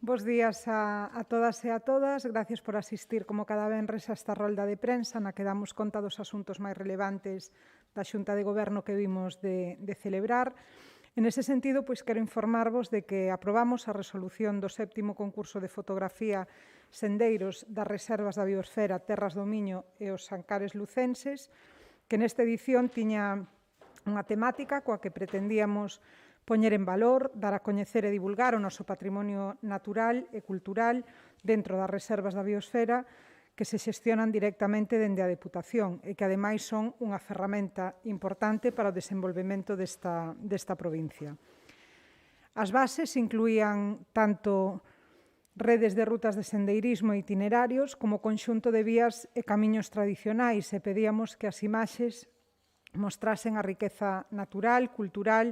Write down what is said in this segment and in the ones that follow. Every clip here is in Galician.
Bos días a todas e a todas. Gracias por asistir como cada venres a esta rolda de prensa na que damos conta dos asuntos máis relevantes da Xunta de Goberno que vimos de celebrar. En ese sentido, pois quero informarvos de que aprobamos a resolución do 7º concurso de fotografía Sendeiros das Reservas da Biosfera, Terras do Miño e os Ancares Lucenses, que nesta edición tiña unha temática coa que pretendíamos poñer en valor, dar a coñecer e divulgar o noso patrimonio natural e cultural dentro das reservas da biosfera que se xestionan directamente dende a Deputación e que, ademais, son unha ferramenta importante para o desenvolvemento desta provincia. As bases incluían tanto redes de rutas de sendeirismo e itinerarios como conxunto de vías e camiños tradicionais e pedíamos que as imaxes mostrasen a riqueza natural, cultural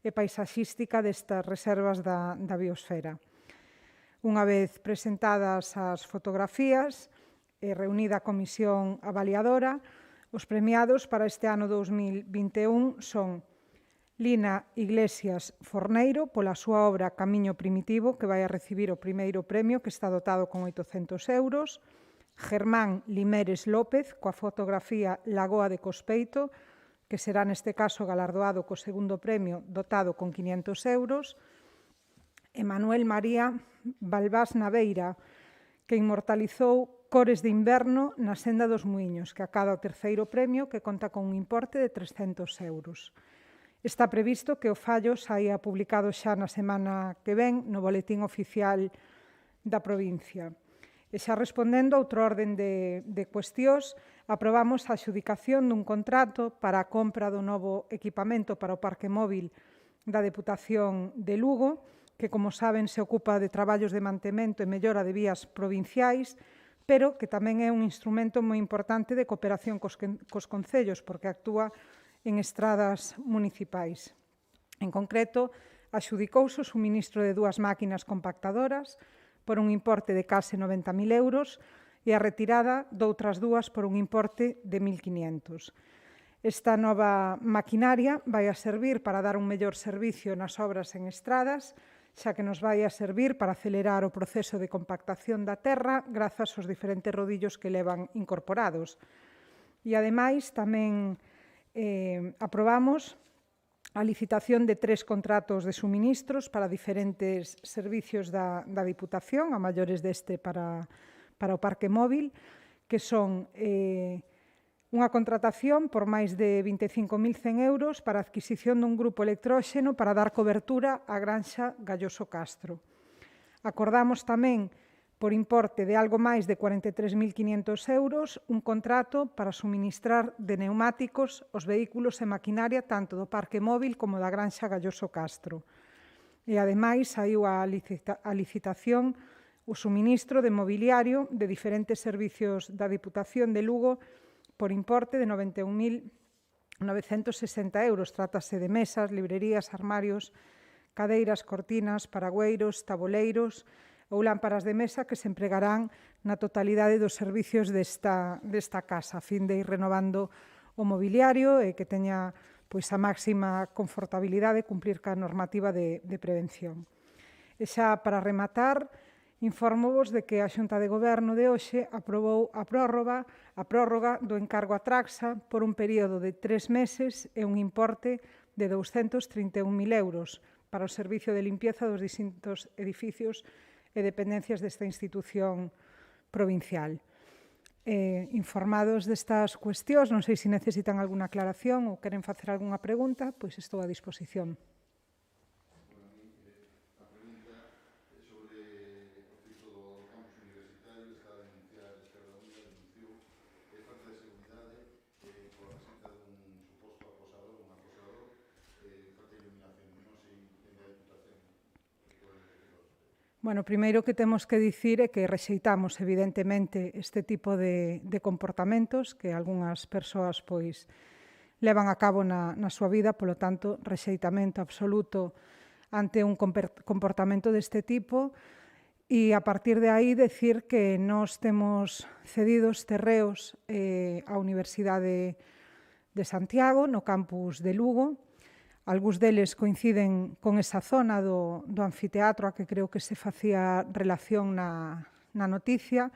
e paisaxística destas reservas da biosfera. Unha vez presentadas as fotografías e reunida a comisión avaliadora, os premiados para este ano 2021 son Lina Iglesias Forneiro, pola súa obra Camiño Primitivo, que vai a recibir o primeiro premio, que está dotado con 800 euros, Germán Limeres López, coa fotografía Lagoa de Cospeito, que será neste caso galardoado co segundo premio dotado con 500 euros, e Manuel María Balbás Naveira, que inmortalizou Cores de Inverno na Senda dos Muiños, que acada o terceiro premio, que conta con un importe de 300 euros. Está previsto que o fallo saia publicado xa na semana que ven no Boletín Oficial da provincia. E xa respondendo a outro orden de cuestións, aprobamos a adxudicación dun contrato para a compra do novo equipamento para o Parque Móvil da Deputación de Lugo, que, como saben, se ocupa de traballos de mantemento e mellora de vías provinciais, pero que tamén é un instrumento moi importante de cooperación cos concellos, porque actúa en estradas municipais. En concreto, adxudicouse o suministro de 2 máquinas compactadoras por un importe de case 90.000 euros e a retirada doutras 2 por un importe de 1.500. Esta nova maquinaria vai a servir para dar un mellor servicio nas obras en estradas, xa que nos vai a servir para acelerar o proceso de compactación da terra grazas aos diferentes rodillos que levan incorporados. E, ademais, tamén aprobamos a licitación de 3 contratos de suministros para diferentes servicios da Diputación, a maiores deste para o Parque Móvil, que son unha contratación por máis de 25.100 euros para a adquisición dun grupo electróxeno para dar cobertura á granxa Galloso Castro. Acordamos tamén, por importe de algo máis de 43.500 euros, un contrato para suministrar de neumáticos os vehículos e maquinaria tanto do Parque Móvil como da granxa Galloso Castro. E, ademais, saiu a licitación o suministro de mobiliario de diferentes servicios da Diputación de Lugo por importe de 91.960 euros. Trátase de mesas, librerías, armarios, cadeiras, cortinas, paragüeiros, taboleiros ou lámparas de mesa que se empregarán na totalidade dos servicios desta casa, a fin de ir renovando o mobiliario e que teña a máxima confortabilidade e cumplir ca normativa de prevención. E xa para rematar, infórmovos de que a Xunta de Goberno de hoxe aprobou a prórroga do encargo a Traxa por un período de 3 meses e un importe de 231.000 euros para o servicio de limpieza dos distintos edificios e dependencias desta institución provincial. Informados destas cuestións, non sei se necesitan algunha aclaración ou queren facer algunha pregunta, pois estou a disposición. Bueno, primeiro que temos que dicir é que rexeitamos, evidentemente, este tipo de comportamentos que algunhas persoas levan a cabo na súa vida, polo tanto, rexeitamento absoluto ante un comportamento deste tipo e, a partir de aí, decir que nós temos cedidos terreos á Universidade de Santiago, no campus de Lugo, Algúns deles coinciden con esa zona do anfiteatro a que creo que se facía relación na noticia,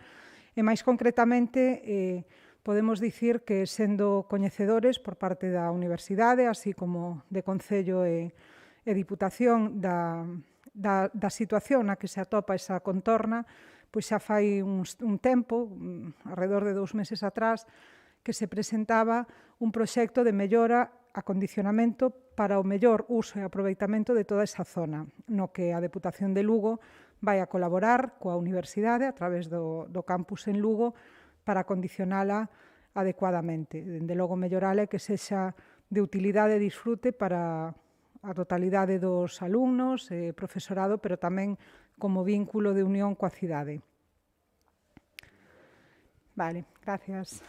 e máis concretamente podemos dicir que, sendo coñecedores por parte da Universidade, así como de Concello e Diputación da situación na que se atopa esa contorna, pois xa fai un tempo, alrededor de 2 meses atrás, que se presentaba un proxecto de mellora, acondicionamento para o mellor uso e aproveitamento de toda esa zona, no que a Deputación de Lugo vai a colaborar coa Universidade a través do campus en Lugo para acondicionala adecuadamente. Dende logo, mellorala e que sexa de utilidade e disfrute para a totalidade dos alumnos e profesorado, pero tamén como vínculo de unión coa cidade. Vale, gracias.